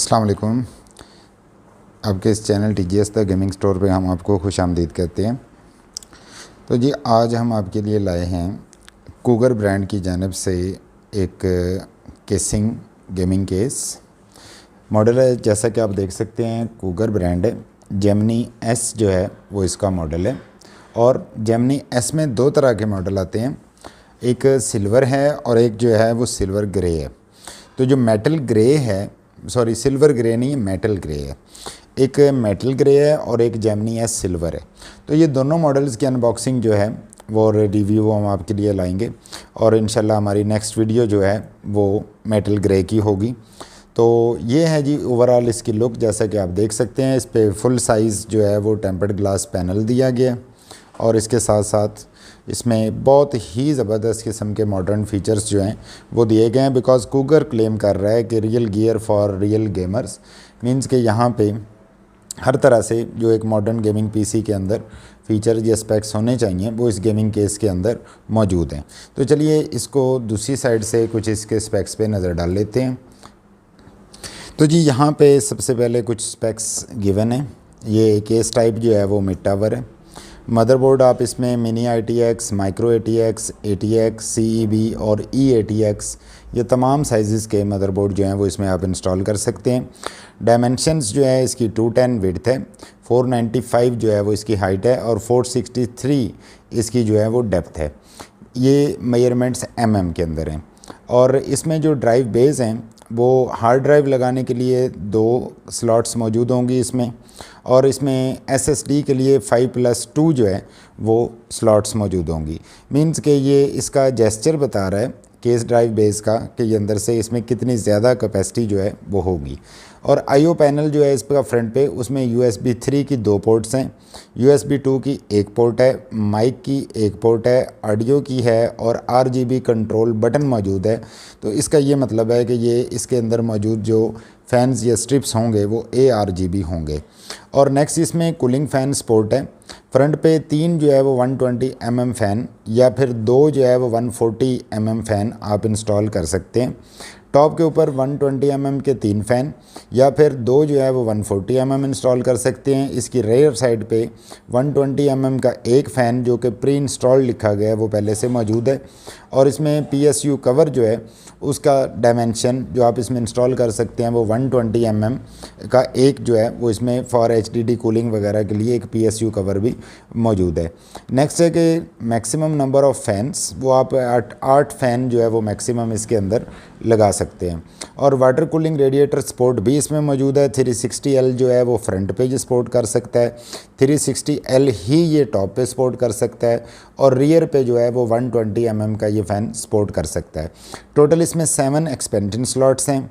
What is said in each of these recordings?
अस्सलाम वालेकुम। आपके इस channel TGS the gaming store पे हम आपको खुश आमदीद कहते हैं। तो जी आज हम आपके लिए लाए हैं कूगर ब्रांड की जानिब से एक केसिंग गेमिंग केस मॉडल है। जैसा कि आप देख सकते हैं कूगर ब्रांड है, जेमिनी एस जो है वो इसका मॉडल है। और जेमिनी एस में दो तरह के मॉडल आते हैं, एक सिल्वर है और एक जो है वो सिल्वर ग्रे है। तो जो मेटल ग्रे है, सॉरी सिल्वर ग्रे नहीं, मेटल ग्रे है। एक मेटल ग्रे है और एक जेमिनी एस सिल्वर है। तो ये दोनों मॉडल्स की अनबॉक्सिंग जो है वो रिव्यू हम आपके लिए लाएंगे और इंशाल्लाह हमारी नेक्स्ट वीडियो जो है वो मेटल ग्रे की होगी। तो ये है जी ओवरऑल इसकी लुक। जैसा कि आप देख सकते हैं इस पे फुल साइज़ जो है वो टेम्पर्ड ग्लास पैनल दिया गया है और इसके साथ साथ इसमें बहुत ही ज़बरदस्त किस्म के मॉडर्न फीचर्स जो हैं वो दिए गए हैं। बिकॉज़ कूगर क्लेम कर रहा है कि real gear for real gamers, means कि यहाँ पे हर तरह से जो एक मॉडर्न गेमिंग पीसी के अंदर फ़ीचर या स्पेक्स होने चाहिए वो इस गेमिंग केस के अंदर मौजूद हैं। तो चलिए इसको दूसरी साइड से कुछ इसके स्पेक्स पे नज़र डाल लेते हैं। तो जी यहाँ पे सबसे पहले कुछ स्पेक्स गिवन है। ये केस टाइप जो है वो मिड टावर है। मदरबोर्ड आप इसमें mini ITX, micro ATX, ATX, CEB और eATX ये तमाम साइज़ के मदरबोर्ड जो हैं वो इसमें आप इंस्टॉल कर सकते हैं। डायमेंशंस जो है इसकी 210 विड्थ है, 495 जो है वो इसकी हाइट है और 463 इसकी जो है वो डेप्थ है। ये मेजरमेंट्स के अंदर हैं। और इसमें जो ड्राइव बेस हैं वो हार्ड ड्राइव लगाने के लिए 2 स्लॉट्स मौजूद होंगी इसमें, और इसमें SSD के लिए 5+2 जो है वो स्लॉट्स मौजूद होंगी। मींस कि ये इसका जेस्चर बता रहा है केस ड्राइव बेस का कि ये अंदर से इसमें कितनी ज़्यादा कैपेसिटी जो है वो होगी। और IO पैनल जो है इसका फ्रंट पे उसमें USB 3 की 2 पोर्ट्स हैं, USB 2 की 1 पोर्ट है, माइक की 1 पोर्ट है, ऑडियो की है और RGB कंट्रोल बटन मौजूद है। तो इसका ये मतलब है कि ये इसके अंदर मौजूद जो फ़ैन्स या स्ट्रिप्स होंगे वो ARGB होंगे। और नेक्स्ट इसमें कूलिंग फ़ैन सपोर्ट है। फ्रंट पे 3 जो है वो 120 mm फ़ैन या फिर 2 जो है वो 140 mm फ़ैन आप इंस्टॉल कर सकते हैं। टॉप के ऊपर 120 mm के 3 फ़ैन या फिर 2 जो है वो 140 mm इंस्टॉल कर सकते हैं। इसकी रेयर साइड पे 120 mm का एक फ़ैन जो कि प्री इंस्टॉल लिखा गया है वो पहले से मौजूद है। और इसमें PSU कवर जो है उसका डायमेंशन जो आप इसमें इंस्टॉल कर सकते हैं वो 120 mm का एक जो है वो इसमें फॉर HDD कूलिंग वगैरह के लिए एक PSU कवर भी मौजूद है। नेक्स्ट है कि मैक्सिमम नंबर ऑफ़ फैंस वो आप 8 फ़ैन जो है वो मैक्सिमम इसके अंदर लगा सकते हैं। और वाटर कूलिंग रेडिएटर सपोर्ट भी इसमें मौजूद है। 360L जो है वो फ्रंट पे ही सपोर्ट कर सकता है, 360L ही ये टॉप पे सपोर्ट कर सकता है और रियर पे जो है वो 120 mm का ये फ़ैन सपोर्ट कर सकता है। टोटल इसमें 7 एक्सपेंशन स्लॉट्स हैं।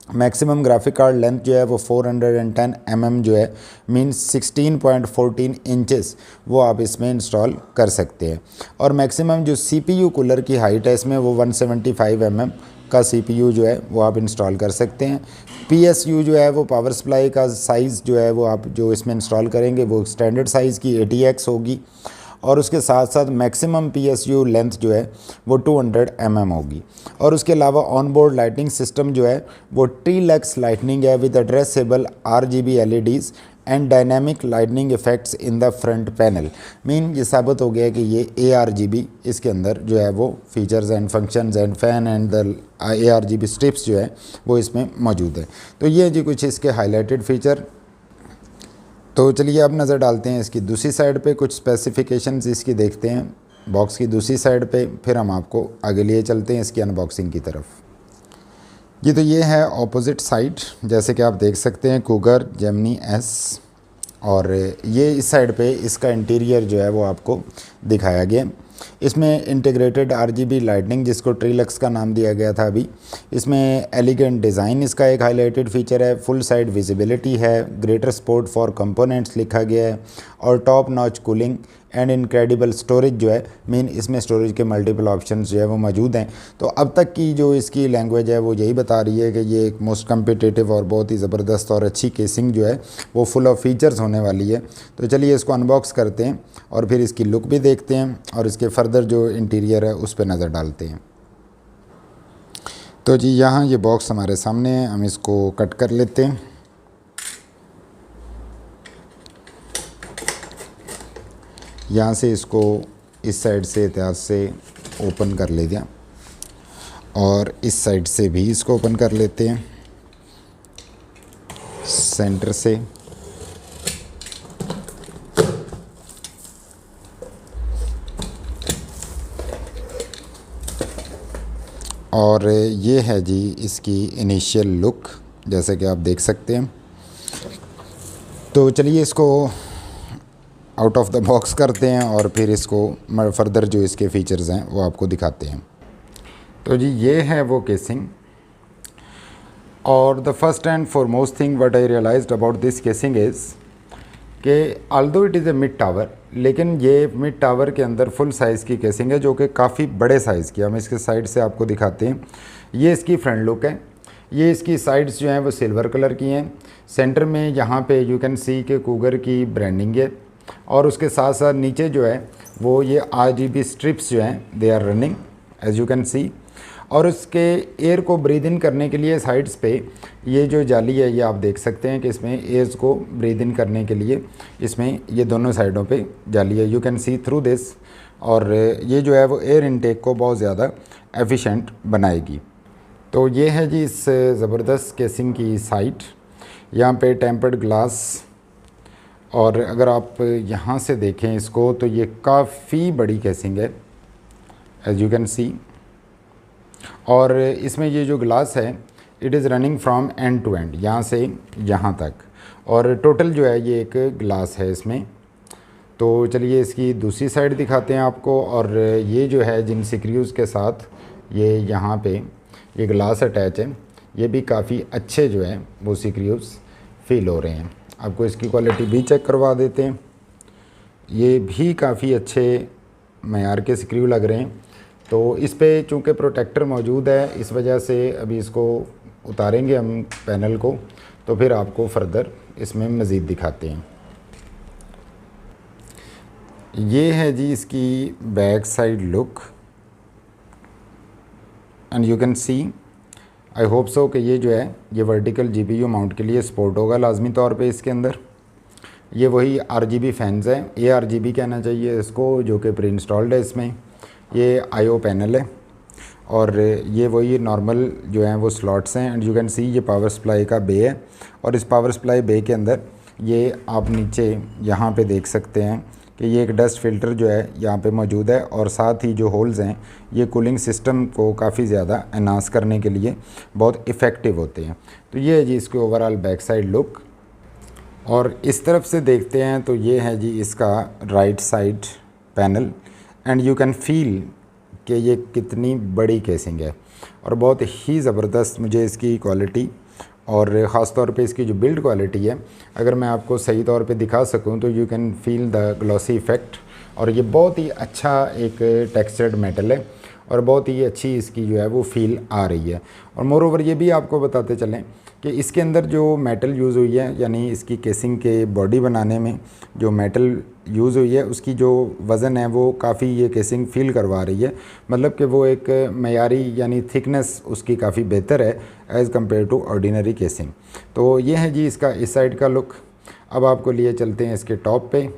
मैक्सिमम ग्राफिक कार्ड लेंथ जो है वो 410 mm जो है, मीन्स 16.14 इंचेस वो आप इसमें इंस्टॉल कर सकते हैं। और मैक्सिमम जो CPU कूलर की हाइट है इसमें वो 175 mm का CPU जो है वो आप इंस्टॉल कर सकते हैं। PSU जो है वो पावर सप्लाई का साइज़ जो है वो आप जो इसमें इंस्टॉल करेंगे वो स्टैंडर्ड साइज़ की ATX होगी। और उसके साथ साथ मैक्सिमम PSU लेंथ जो है वो 200 mm होगी। और उसके अलावा ऑन बोर्ड लाइटिंग सिस्टम जो है वो TLux लाइटनिंग है with addressable RGB LEDs and dynamic lightning effects in the front panel. Mean ये साबित हो गया है कि ये ARGB इसके अंदर जो है वो features and functions and fan and the ARGB strips जो है वो इसमें मौजूद है। तो ये जी कुछ इसके हाईलाइटेड फ़ीचर। तो चलिए अब नज़र डालते हैं इसकी दूसरी साइड पे, कुछ स्पेसिफिकेशंस इसकी देखते हैं बॉक्स की दूसरी साइड पे, फिर हम आपको आगे लिए चलते हैं इसकी अनबॉक्सिंग की तरफ। जी तो ये है ऑपोजिट साइड, जैसे कि आप देख सकते हैं कूगर जेमिनी एस, और ये इस साइड पे इसका इंटीरियर जो है वो आपको दिखाया गया। इसमें इंटीग्रेटेड RGB लाइटनिंग जिसको TLux का नाम दिया गया था अभी, इसमें एलिगेंट डिज़ाइन इसका एक हाईलाइटेड फीचर है। फुल साइड विजिबिलिटी है, ग्रेटर सपोर्ट फॉर कंपोनेंट्स लिखा गया है और top notch cooling and incredible storage जो है, मीन इसमें स्टोरेज के मल्टीपल ऑप्शंस जो है वो मौजूद हैं। तो अब तक की जो इसकी लैंग्वेज है वो यही बता रही है कि ये एक मोस्ट कम्पिटिटिव और बहुत ही ज़बरदस्त और अच्छी केसिंग जो है वो फुल ऑफ फीचर्स होने वाली है। तो चलिए इसको अनबॉक्स करते हैं और फिर इसकी लुक भी देखते हैं और इसके फर्दर जो इंटीरियर है उस पर नज़र डालते हैं। तो जी यहाँ ये बॉक्स हमारे सामने है, हम इसको कट कर लेते हैं। यहाँ से इसको इस साइड से एहतियात से ओपन कर लेते हैं और इस साइड से भी इसको ओपन कर लेते हैं सेंटर से। और ये है जी इसकी इनिशियल लुक, जैसे कि आप देख सकते हैं। तो चलिए इसको आउट ऑफ द बॉक्स करते हैं और फिर इसको फर्दर जो इसके फीचर्स हैं वो आपको दिखाते हैं। तो जी ये है वो केसिंग। और the first and foremost thing what I realized about this casing is कि although it is a mid tower, लेकिन ये मिड टावर के अंदर फुल साइज़ की केसिंग है जो कि काफ़ी बड़े साइज़ की। हम इसके साइड से आपको दिखाते हैं। ये इसकी फ्रंट लुक है। ये इसकी साइड्स जो हैं वो सिल्वर कलर की हैं। सेंटर में यहाँ पे यू कैन सी के कूगर की ब्रांडिंग है और उसके साथ साथ नीचे जो है वो ये RGB स्ट्रिप्स जो हैं they are running as you can see. और उसके एयर को ब्रीद इन करने के लिए साइड्स पे ये जो जाली है ये आप देख सकते हैं कि इसमें एयर्स को ब्रीद इन करने के लिए इसमें ये दोनों साइडों पे जाली है, you can C through this. और ये जो है वो एयर इनटेक को बहुत ज़्यादा एफिशिएंट बनाएगी। तो ये है जी इस ज़बरदस्त केसिंग की साइट। यहाँ पे टेम्पर्ड ग्लास, और अगर आप यहाँ से देखें इसको तो ये काफ़ी बड़ी केसिंग है एज यू कैन सी। और इसमें ये जो ग्लास है it is running from end to end, यहाँ से यहाँ तक, और टोटल जो है ये एक ग्लास है इसमें। तो चलिए इसकी दूसरी साइड दिखाते हैं आपको। और ये जो है जिन स्क्रूज़ के साथ ये यहाँ पे ये ग्लास अटैच है, ये भी काफ़ी अच्छे जो है वो स्क्रूज़ फील हो रहे हैं। आपको इसकी क्वालिटी भी चेक करवा देते हैं। ये भी काफ़ी अच्छे मयार के स्क्रू लग रहे हैं। तो इस पे चूँकि प्रोटेक्टर मौजूद है इस वजह से अभी इसको उतारेंगे हम पैनल को, तो फिर आपको फर्दर इसमें मज़ीद दिखाते हैं। ये है जी इसकी back side look and you can C. I hope so कि ये जो है ये वर्टिकल GPU माउंट के लिए सपोर्ट होगा लाजमी तौर पे इसके अंदर। ये वही RGB फैंस हैं, ARGB कहना चाहिए इसको, जो कि प्री इंस्टॉल्ड है इसमें। ये IO पैनल है और ये वही नॉर्मल जो हैं वो स्लॉट्स हैं एंड यू कैन सी ये पावर सप्लाई का बे है। और इस पावर सप्लाई बे के अंदर ये आप नीचे यहाँ पे देख सकते हैं कि ये एक डस्ट फ़िल्टर जो है यहाँ पे मौजूद है, और साथ ही जो होल्स हैं ये कूलिंग सिस्टम को काफ़ी ज़्यादा एनहांस करने के लिए बहुत इफ़ेक्टिव होते हैं। तो ये है जी इसकी ओवरऑल बैक साइड लुक। और इस तरफ से देखते हैं तो ये है जी इसका right side panel and you can feel कि ये कितनी बड़ी केसिंग है और बहुत ही ज़बरदस्त मुझे इसकी क्वालिटी और ख़ास तौर पे इसकी जो बिल्ड क्वालिटी है अगर मैं आपको सही तौर पे दिखा सकूं तो you can feel the glossy effect. और ये बहुत ही अच्छा एक टेक्सचर्ड मेटल है और बहुत ही अच्छी इसकी जो है वो फील आ रही है। और मोर ओवर ये भी आपको बताते चलें कि इसके अंदर जो मेटल यूज़ हुई है, यानी इसकी केसिंग के बॉडी बनाने में जो मेटल यूज़ हुई है उसकी जो वज़न है वो काफ़ी ये केसिंग फील करवा रही है। मतलब कि वो एक मयारी यानी थिकनेस उसकी काफ़ी बेहतर है as compared to ordinary casing. तो ये है जी इसका इस साइड का लुक। अब आपको लिए चलते हैं इसके टॉप पे।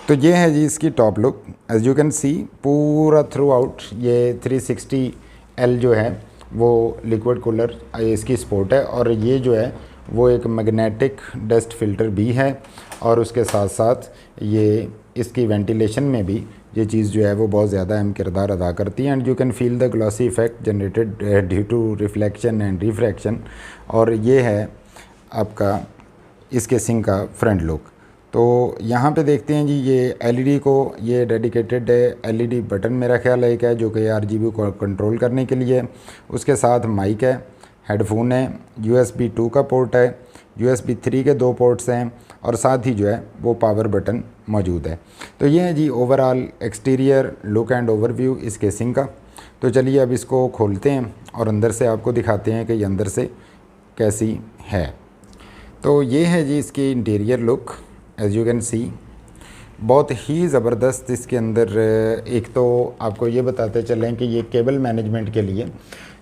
तो ये है जी इसकी top look. As you can सी पूरा थ्रू आउट ये 360L जो है वो लिक्विड कूलर इसकी सपोर्ट है और ये जो है वो एक मैग्नेटिक डस्ट फिल्टर भी है और उसके साथ साथ ये इसकी वेंटिलेशन में भी ये चीज़ जो है वो बहुत ज़्यादा अहम किरदार अदा करती है। And you can feel the glossy effect generated due to reflection and refraction. और ये है आपका इस केसिंग का फ्रंट लुक। तो यहाँ पे देखते हैं जी ये LED को ये डेडिकेटेड LED बटन मेरा ख्याल है एक है जो कि RGB को कंट्रोल करने के लिए है। उसके साथ माइक है, हेडफोन है, USB 2 का पोर्ट है, USB 3 के 2 पोर्ट्स हैं और साथ ही जो है वो पावर बटन मौजूद है। तो ये है जी overall exterior look and overview इस केसिंग का। तो चलिए अब इसको खोलते हैं और अंदर से आपको दिखाते हैं कि ये अंदर से कैसी है। तो ये है जी इसकी interior look as you can सी। बहुत ही ज़बरदस्त इसके अंदर एक तो आपको ये बताते चलें कि ये केबल मैनेजमेंट के लिए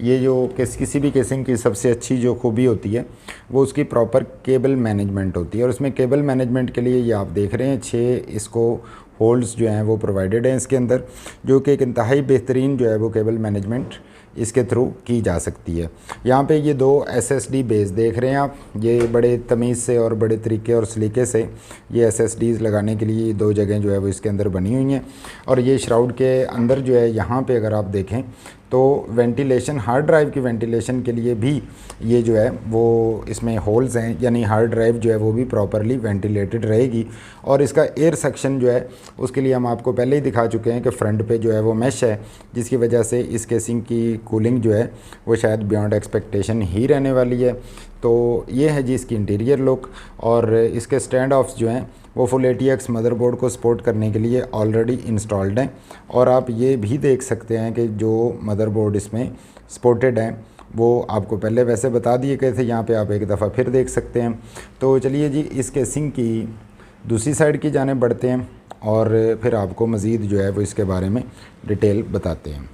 ये जो किसी भी केसिंग की सबसे अच्छी जो खूबी होती है वो उसकी प्रॉपर केबल मैनेजमेंट होती है। और उसमें केबल मैनेजमेंट के लिए ये आप देख रहे हैं 6 इसको होल्ड्स जो हैं वो प्रोवाइडेड हैं इसके अंदर, जो कि एक इंतहाई बेहतरीन जो है वो केबल मैनेजमेंट इसके थ्रू की जा सकती है। यहाँ पे ये 2 SSD बेस देख रहे हैं आप, ये बड़े तमीज़ से और बड़े तरीके और सलीके से ये SSDs लगाने के लिए 2 जगह जो है वो इसके अंदर बनी हुई हैं। और ये श्राउड के अंदर जो है यहाँ पे अगर आप देखें तो वेंटिलेशन, हार्ड ड्राइव की वेंटिलेशन के लिए भी ये जो है वो इसमें होल्स हैं, यानी हार्ड ड्राइव जो है वो भी प्रॉपरली वेंटिलेटेड रहेगी। और इसका एयर सेक्शन जो है उसके लिए हम आपको पहले ही दिखा चुके हैं कि फ्रंट पे जो है वो मैश है, जिसकी वजह से इस केसिंग की कूलिंग जो है वो शायद बियॉन्ड एक्सपेक्टेशन ही रहने वाली है। तो ये है जी इसकी इंटीरियर लुक। और इसके स्टैंड ऑफ्स जो हैं वो फुल ATX मदरबोर्ड को सपोर्ट करने के लिए ऑलरेडी इंस्टॉल्ड हैं। और आप ये भी देख सकते हैं कि जो मदरबोर्ड इसमें सपोर्टेड हैं वो आपको पहले वैसे बता दिए गए थे, यहाँ पे आप एक दफ़ा फिर देख सकते हैं। तो चलिए जी इस केसिंग की दूसरी साइड की जाने बढ़ते हैं और फिर आपको मज़ीद जो है वो इसके बारे में डिटेल बताते हैं।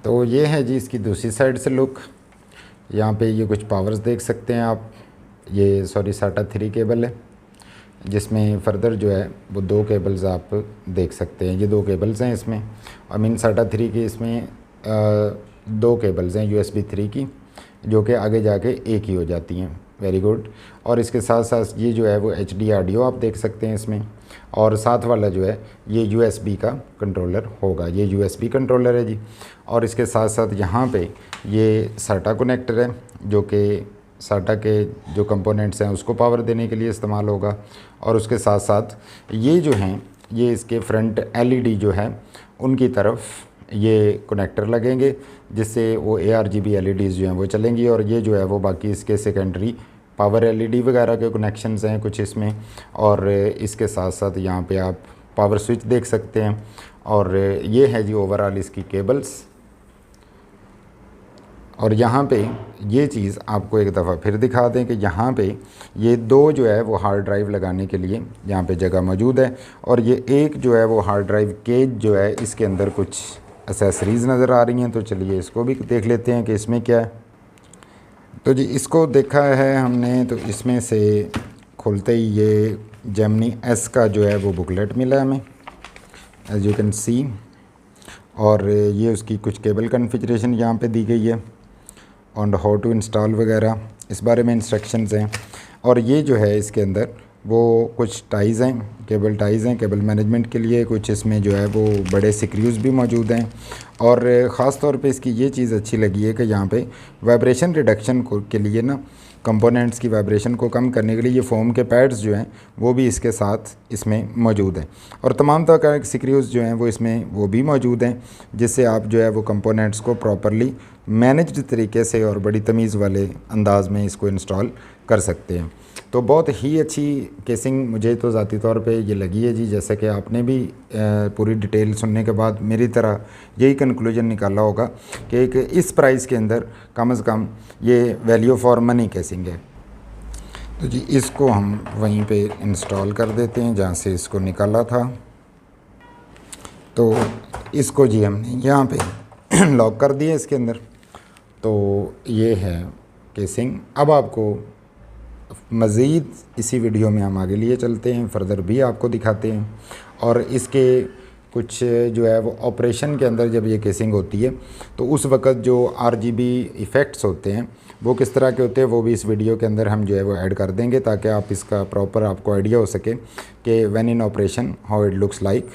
तो ये है जी इसकी दूसरी साइड से लुक। यहाँ पे ये कुछ पावर्स देख सकते हैं आप, ये SATA 3 केबल है, जिसमें फ़र्दर जो है वो 2 केबल्स आप देख सकते हैं। ये 2 केबल्स हैं इसमें, SATA 3 की इसमें 2 केबल्स हैं USB 3 की, जो कि आगे जाके एक ही हो जाती हैं। Very good. और इसके साथ साथ ये जो है वो HD ऑडियो आप देख सकते हैं इसमें। और साथ वाला जो है ये USB का कंट्रोलर होगा, ये USB कंट्रोलर है जी। और इसके साथ साथ यहाँ पे ये SATA कनेक्टर है, जो कि SATA के जो कंपोनेंट्स हैं उसको पावर देने के लिए इस्तेमाल होगा। और उसके साथ साथ ये जो हैं ये इसके फ्रंट LED जो है उनकी तरफ ये कनेक्टर लगेंगे, जिससे वो ARGB LEDs जो हैं वो चलेंगी। और ये जो है वो बाकी इसके सेकेंडरी पावर LED वगैरह के कनेक्शंस हैं कुछ इसमें। और इसके साथ साथ यहाँ पे आप पावर स्विच देख सकते हैं। और ये है जी ओवरऑल इसकी केबल्स। और यहाँ पे ये चीज़ आपको एक दफ़ा फिर दिखा दें कि यहाँ पे ये 2 जो है वो हार्ड ड्राइव लगाने के लिए यहाँ पे जगह मौजूद है। और ये एक जो है वो हार्ड ड्राइव केज जो है इसके अंदर कुछ एसेसरीज़ नज़र आ रही हैं। तो चलिए इसको भी देख लेते हैं कि इसमें क्या है। तो जी इसको देखा है हमने, तो इसमें से खोलते ही ये जेमिनी S का जो है वो बुकलेट मिला हमें, एज यू कैन सी। और ये उसकी कुछ केबल कन्फिगरेशन यहाँ पे दी गई है और हाउ टू इंस्टॉल वगैरह इस बारे में इंस्ट्रक्शंस हैं। और ये जो है इसके अंदर वो कुछ टाइज़ हैं, केबल टाइज़ हैं केबल मैनेजमेंट के लिए। कुछ इसमें जो है वो बड़े स्क्रूज़ भी मौजूद हैं। और ख़ास तौर पे इसकी ये चीज़ अच्छी लगी है कि यहाँ पे वाइब्रेशन रिडक्शन के लिए ना, कंपोनेंट्स की वाइब्रेशन को कम करने के लिए ये फोम के पैड्स जो हैं वो भी इसके साथ इसमें मौजूद हैं। और तमाम तरह के स्क्रूज़ जो हैं वो इसमें वो भी मौजूद हैं, जिससे आप जो है वो कंपोनेंट्स को प्रॉपरली मैनेज्ड तरीके से और बड़ी तमीज़ वाले अंदाज में इसको इंस्टॉल कर सकते हैं। तो बहुत ही अच्छी केसिंग मुझे तो ज़ाती तौर पे ये लगी है जी। जैसे कि आपने भी पूरी डिटेल सुनने के बाद मेरी तरह यही कंक्लूजन निकाला होगा कि एक इस प्राइस के अंदर कम से कम ये वैल्यू फॉर मनी केसिंग है। तो जी इसको हम वहीं पे इंस्टॉल कर देते हैं जहाँ से इसको निकाला था। तो इसको जी हमने यहाँ पे लॉक कर दिया इसके अंदर। तो ये है केसिंग। अब आपको मज़ीद इसी वीडियो में हम आगे लिए चलते हैं, फ़र्दर भी आपको दिखाते हैं। और इसके कुछ जो है वो ऑपरेशन के अंदर जब ये केसिंग होती है तो उस वक़्त जो RGB इफ़ेक्ट्स होते हैं वो किस तरह के होते हैं वो भी इस वीडियो के अंदर हम जो है वो ऐड कर देंगे, ताकि आप इसका प्रॉपर आपको आइडिया हो सके कि when in operation how it looks like.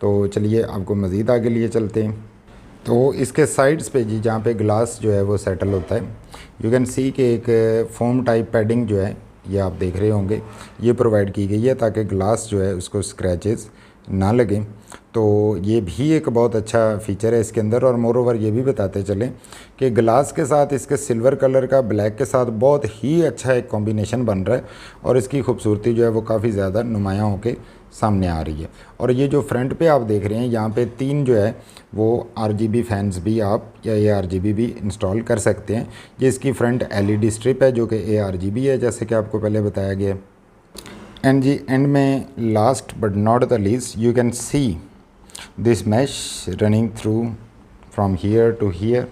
तो चलिए आपको मज़ीद आगे लिए चलते हैं। तो इसके साइड्स पे जी जहाँ पे ग्लास जो है वो सेटल होता है, यू कैन सी कि एक फोम टाइप पैडिंग जो है ये आप देख रहे होंगे ये प्रोवाइड की गई है, ताकि ग्लास जो है उसको स्क्रैचेस ना लगें। तो ये भी एक बहुत अच्छा फ़ीचर है इसके अंदर। और मोर ओवर ये भी बताते चलें कि ग्लास के साथ इसके सिल्वर कलर का ब्लैक के साथ बहुत ही अच्छा एक कॉम्बिनेशन बन रहा है और इसकी खूबसूरती जो है वो काफ़ी ज़्यादा नुमायाँ होकर सामने आ रही है। और ये जो फ्रंट पे आप देख रहे हैं यहाँ पे 3 जो है वो RGB फैंस भी आप या ARGB भी इंस्टॉल कर सकते हैं। ये इसकी फ्रंट LED स्ट्रिप है जो कि ARGB है, जैसे कि आपको पहले बताया गया। एंड जी एंड में last but not the least you can see this mesh running through from here to here.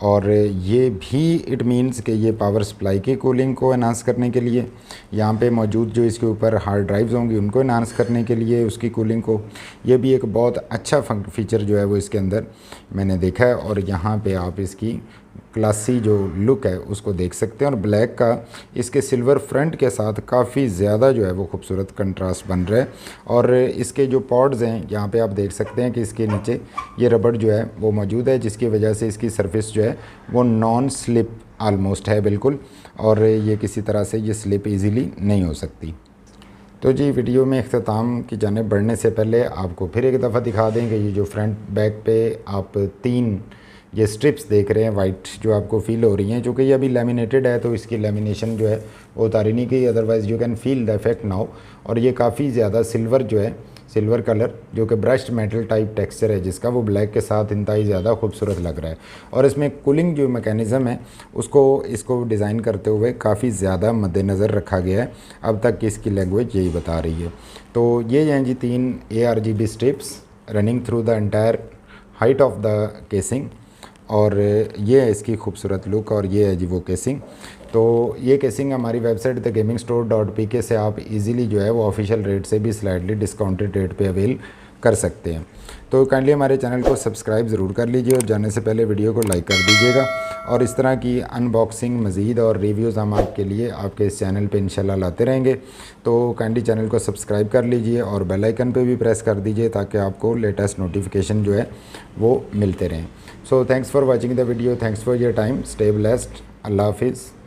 और ये भी इट मीन्स कि ये पावर सप्लाई की कूलिंग को एनहांस करने के लिए, यहाँ पे मौजूद जो इसके ऊपर हार्ड ड्राइव्स होंगी उनको एनहांस करने के लिए उसकी कूलिंग को, ये भी एक बहुत अच्छा फीचर जो है वो इसके अंदर मैंने देखा है। और यहाँ पे आप इसकी क्लासी जो लुक है उसको देख सकते हैं, और ब्लैक का इसके सिल्वर फ्रंट के साथ काफ़ी ज़्यादा जो है वो खूबसूरत कंट्रास्ट बन रहा है। और इसके जो पॉड्स हैं यहाँ पे आप देख सकते हैं कि इसके नीचे ये रबड़ जो है वो मौजूद है, जिसकी वजह से इसकी सरफेस जो है वो नॉन स्लिप आलमोस्ट है बिल्कुल, और ये किसी तरह से ये स्लिप ईज़िली नहीं हो सकती। तो जी वीडियो में अख्ताम की जानिब बढ़ने से पहले आपको फिर एक दफ़ा दिखा दें कि ये जो फ्रंट बैक पे आप 3 ये स्ट्रिप्स देख रहे हैं वाइट जो आपको फील हो रही हैं, चूँकि ये अभी लैमिनेटेड है तो इसकी लैमिनेशन जो है वो उतारी नहीं गई, otherwise you can feel the effect now. और ये काफ़ी ज़्यादा सिल्वर जो है, सिल्वर कलर जो कि ब्रश्ड मेटल टाइप टेक्सचर है जिसका, वो ब्लैक के साथ इंतहाई ज़्यादा खूबसूरत लग रहा है। और इसमें कूलिंग जो मैकेनिज़्म है इसको डिज़ाइन करते हुए काफ़ी ज़्यादा मद्देनज़र रखा गया है। अब तक की इसकी लैंग्वेज यही बता रही है। तो ये हैं जी 3 ARGB strips running through the entire height of the casing, और ये है इसकी खूबसूरत लुक, और ये है जी वो केसिंग। तो ये केसिंग हमारी वेबसाइट thegamingstore.pk से आप इजीली जो है वो ऑफिशियल रेट से भी स्लाइडली डिस्काउंटेड रेट पे अवेल कर सकते हैं। तो काइंडली हमारे चैनल को सब्सक्राइब ज़रूर कर लीजिए, और जाने से पहले वीडियो को लाइक कर दीजिएगा। और इस तरह की अनबॉक्सिंग मज़ीद और रिव्यूज़ हम आपके लिए आपके इस चैनल पे इंशाल्लाह लाते रहेंगे। तो काइंडली चैनल को सब्सक्राइब कर लीजिए और बेल आइकन पे भी प्रेस कर दीजिए ताकि आपको लेटेस्ट नोटिफिकेशन जो है वो मिलते रहें। So thanks for watching the video, thanks for your time, stay blessed, अल्लाह हाफिज़।